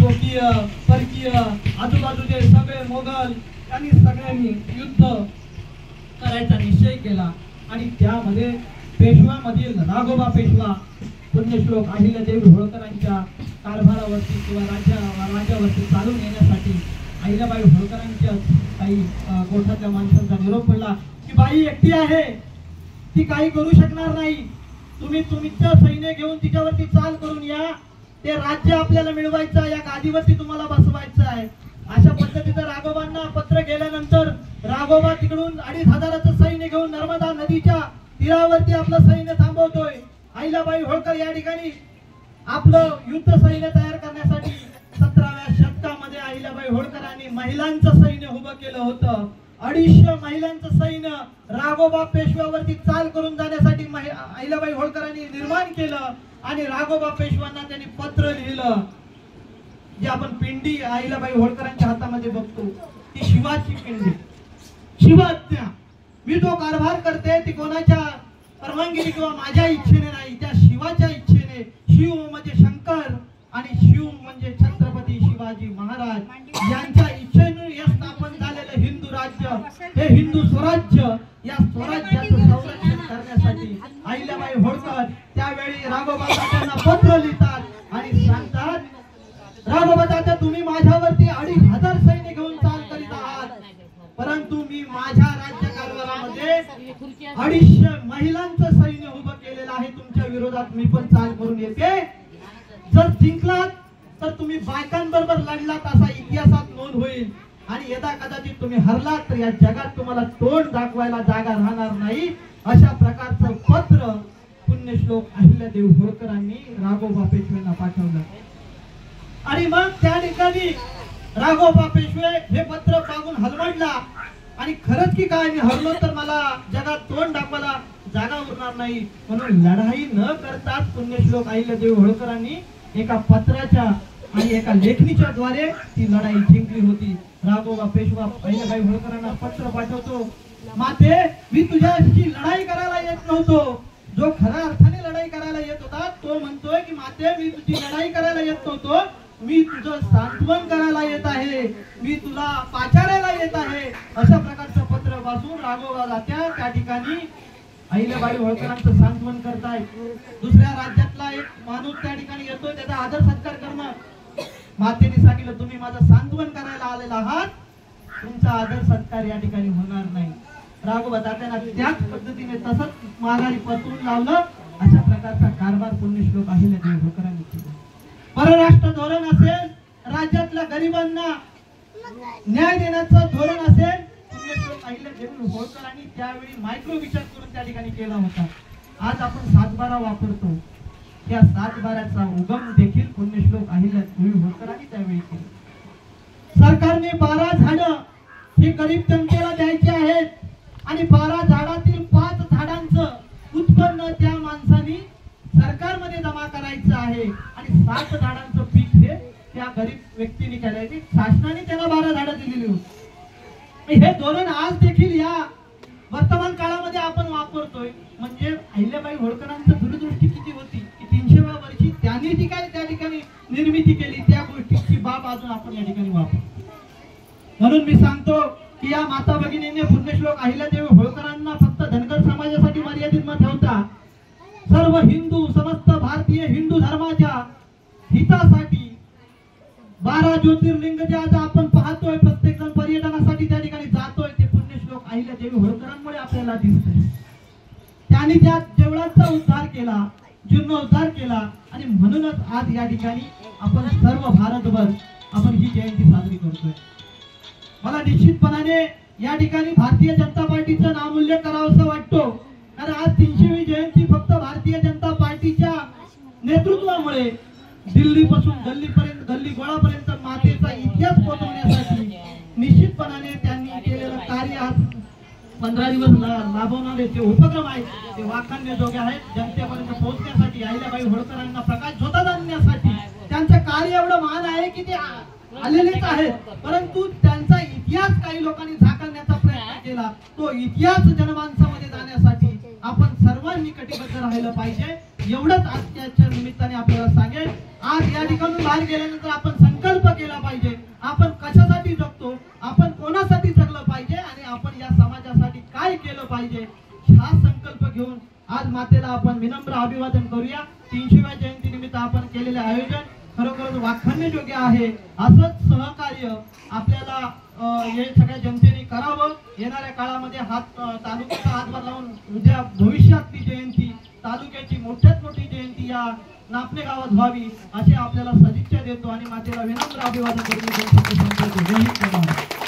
स्वकीय परकीय आजूबाजूचे सगळे मोगल यांनी सगळ्यांनी युद्ध करायचा निश्चय केला आणि त्यामध्ये पेशवामधील राघोबा पेशवा पुण्यश्लोक अहिल्यादेवी होळकरांच्या कारभारावरती किंवा राज्यावरती चालून येण्यासाठी अहिल्याबाई होळकरांच्या काही गोठातल्या माणसांचा निरोप पडला की बाई एकटी आहे, ती काही करू शकणार नाही, तुम्ही तुमचं सैन्य घेऊन तिच्यावरती चाल करून या, ते राज्य आपल्याला मिळवायचं, या गादीवरती तुम्हाला बसवायचं आहे. अशा पद्धतीचं राघोबांना पत्र गेल्यानंतर राघोबा तिकडून 2500 सैन्य घेऊन नर्मदा नदीच्या तीरावरती आपलं सैन्य थांबवतोय. अहिल्याबाई होळकर या ठिकाणी आपलं युद्ध सैन्य तयार करण्यासाठी 17व्या शतकामध्ये अहिल्याबाई होळकरांनी महिलांचं सैन्य उभं केलं होतं. 250 महिलांचं सैन्य राघोबा पेशव्यावरती चाल करून जाण्यासाठी अहिल्याबाई होळकरांनी निर्माण केलं आणि राघोबा पेशव्यांना त्यांनी पत्र लिहिलं. जे आपण पिंडी अहिल्याबाई होळकरांच्या हातामध्ये बघतो ती शिवाची पिंडी, शिवाज्ञा. मी जो कारभार करते ती कोणाच्या परवानगीने किंवा माझ्या इच्छेने नाही, त्या शिवाच्या इच्छेने. शिव म्हणजे शंकर आणि शिव म्हणजे छत्रपती शिवाजी महाराज यांच्या इच्छेने स्थापन झालेलं हिंदू राज्य, हे हिंदू स्वराज्य, या स्वराज्याचं संरक्षण करण्यासाठी अहिल्याबाई होळकर त्यावेळी राघोबा तात्यांना पत्र लिहितात आणि सांगतात, राघोबा तात्या तुम्ही माझ्यावरती 2500 सैन्य घेऊन चाल करीत आहात, परंतु मी माझ्या राज्य कारभारामध्ये 250 महिलांचं सैन्य उभं केलेलं आहे, तुमच्या विरोधात मी पण चाल करून येते. जर जिंकलात तर तुम्ही बायकांबरोबर लढलात असा इतिहासात नोंद होईल आणि यदा कदाचित तुम्ही हरलात तर या जगात तुम्हाला तोंड दाखवायला जागा राहणार नाही. अशा प्रकारचं पत्र पुण्यश्लोक अहिल्यादेवी होळकरांनी राघोबा पेशव्यांना पाठवलं आणि मग त्या ठिकाणी राघोबा पेशवे हे पत्र पाहून हलवडला आणि खरंच की काय मी हरलो तर मला जगात तोंड दाखवायला जागा उरणार नाही, म्हणून लढाई न करताच पुण्यश्लोक अहिल्यादेवी होळकरांनी एका पत्राच्या आणि एका लेखणीच्या द्वारे ती लढाई जिंकली होती. राघोबा पेशवा अहिल्याबाई होळकरांना पत्र पाठवतो, माते मी तुझ्याशी लढाई करायला येत नव्हतो. जो खऱ्या अर्थाने लढाई करायला येत होता तो म्हणतोय की माते मी तुझी लढाई करायला येत नव्हतो, मी तुझं सांत्वन करायला येत आहे, मी तुला पाचारायला येत आहे. अशा प्रकारचं पत्र वाचून राघोबा तात्या त्या ठिकाणी अहिल्याबाई होळकरांचं सांत्वन करताय. दुसऱ्या राज्यातला एक माणूस त्या ठिकाणी येतोय, त्याचा आदर सत्कार करणं. मातेने सांगितलं तुम्ही माझं सांत्वन करायला आलेला आहात, तुमचा आदर सत्कार या ठिकाणी होणार नाही. राघोबा तात्यांना त्याच पद्धतीने तसंच माघारी परतून लावलं. अशा प्रकारचा कारभार पुण्यश्लोक अहिल्यादेवी होळकरांनी केला. परराष्ट्र धोरण असेल, राज्यातल्या गरिबांना न्याय देण्याचं धोरण असेल, पुण्यश्लोक अहिल्यादेवी होळकरांनी त्यावेळी मायक्रो विचार करून त्या ठिकाणी केला होता. आज आपण 7/12 वापरतो, त्या 7/12चा उगम देखील पुण्यश्लोक अहिल्यादेवी होळकरांनी त्यावेळी केला. सरकारने 12 झाडं ही गरीब जनतेला द्यायची आहेत आणि 12 झाडातील 5 झाडांचं उत्पन्न त्या माणसानी सरकारमध्ये जमा करायचं आहे आणि 7 झाडांचं पीक हे त्या गरीब व्यक्तीने करायचे. शासनाने त्याला 12 झाडं दिलेली होती. हे धोरण आज देखील या वर्तमान काळामध्ये आपण वापरतोय. म्हणजे अहिल्याबाई होळकरांची दूरदृष्टी किती होती की 300व्या वर्षी त्यांनी जी काय त्या ठिकाणी निर्मिती केली त्या गोष्टीची बाब अजून आपण या ठिकाणी वापरतो. म्हणून मी सांगतो की या माता भगिनींनी पुण्यश्लोक अहिल्यादेवी होळकरांना फक्त धनगर समाजासाठी मर्यादित न ठेवता सर्व हिंदू समस्त भारतीय हिंदू धर्माच्या हितासाठी 12 ज्योतिर्लिंग जे आज आपण पाहतोय, प्रत्येक जण पर्यटनासाठी त्या ठिकाणी जातोय, ते पुण्यश्लोक अहिल्यादेवी होळकरांमुळे आपल्याला दिसतंय. त्यांनी त्या देवळाचा उद्धार केला, जीर्णोद्धार केला आणि म्हणूनच आज या ठिकाणी आपण सर्व भारतभर आपण ही जयंती साजरी करतोय. मला निश्चितपणाने या ठिकाणी भारतीय जनता पार्टीचं नामोल्लेख करावंसं वाटतो, कारण आज 300वी जयंती फक्त भारतीय जनता पार्टीच्या नेतृत्वामुळे दिल्लीपासून गल्लीपर्यंत, गल्ली गोळापर्यंत मातेचा इतिहास पोहोचवण्यासाठी निश्चितपणाने त्यांनी केलेलं कार्य आज 15 दिवस लाभवणारे जे उपक्रम आहेत ते वाखाणण्याजोगे आहेत. जनतेपर्यंत पोहोचण्यासाठी अहिल्याबाई होळकरांना प्रकाश झोतात आणण्यासाठी त्यांचं कार्य एवढं महान आहे की ते आलेलेच आहेत, परंतु त्यांचा इतिहास काही लोकांनी झाकण्याचा प्रयत्न केला. तो इतिहास जनमानसामध्ये जाण्यासाठी आपण सर्वांनी कटिबद्ध राहिलं पाहिजे. एवढंच आजच्या निमित्ताने आपल्याला सांगेल. आज या ठिकाणून बाहेर गेल्यानंतर आपण संकल्प संकल्प केला पाहिजे. आपण कशासाठी जगतो, आपण कोणासाठी जगलं पाहिजे आणि आपण या समाजासाठी काय केलं पाहिजे, हा संकल्प घेऊन आज मातेला आपण विनम्र अभिवादन करूया. 300व्या जयंती निमित्त आपण केलेले आयोजन खरोखरच वाखाणण्यायोग्य आहे. असंच सहकार्य आपल्याला हे सगळ्या जनतेने करावं. येणाऱ्या काळामध्ये तालुक्याचा हातभार लावून उद्या भविष्यातली जयंती, तालुक्याची मोठ्यात मोठी जयंती या नापणे गावात व्हावी अशी आपल्याला सदिच्छा देतो आणि मातेला विनम्र अभिवादन करून